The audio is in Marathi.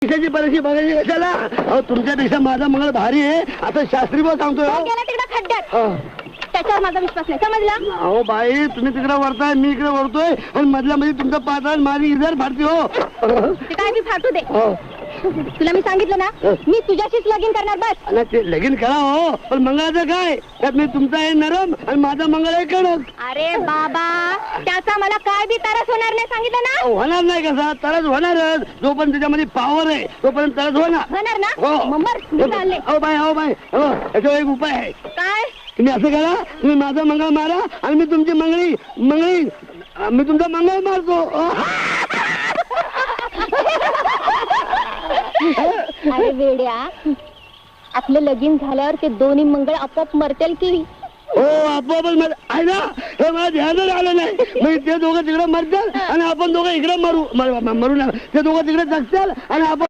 पैशाची परीक्षा बघायची कशाला? अहो तुमच्यापेक्षा माझा मंगळ भारी आहे असं शास्त्री भाऊ सांगतोय. तिकडे खड्ड्यात त्याच्यावर माझा विश्वास नाही, समजला? अहो बाई तुम्ही तिकडे वरताय मी इकडे वरतोय आणि मधल्या मध्ये तुमचा पात्र माझी इजर फाडते हो. ते काय मी फाटू दे. तुला मी सांगितलं ना मी तुझ्याशीच लगीन करणार बस. आणि ते लगीन करा हो पण मंगळाचं काय? त्यात मी तुमचा आहे नरम आणि माझा मंगळ आहे कडक. अरे बाबा त्याचा मला काय बी त्रास होणार नाही सांगितलं ना. होणार नाही कसा? तरच होणारच. जोपर्यंत त्याच्यामध्ये पावर आहे तोपर्यंत तरच होणार ना. हो. मी चालले. अहो बाई याच्यावर एक उपाय आहे. काय? तुम्ही असं करा, तुम्ही माझा मंगळ मारा आणि मी तुमची मंगळी मी तुमचा मंगळ मारतो. अरे वेड्या आपलं लगीन झाल्यावर ते दोन्ही मंगळ आपोआप मरतील की? हो आपोआपच आहे ना. हे मला ध्यानच आलं नाही. म्हणजे ते दोघं तिकडे मरतात आणि आपण दोघं इकडे मरू ना. ते दोघं तिकडे जगतात आणि आपण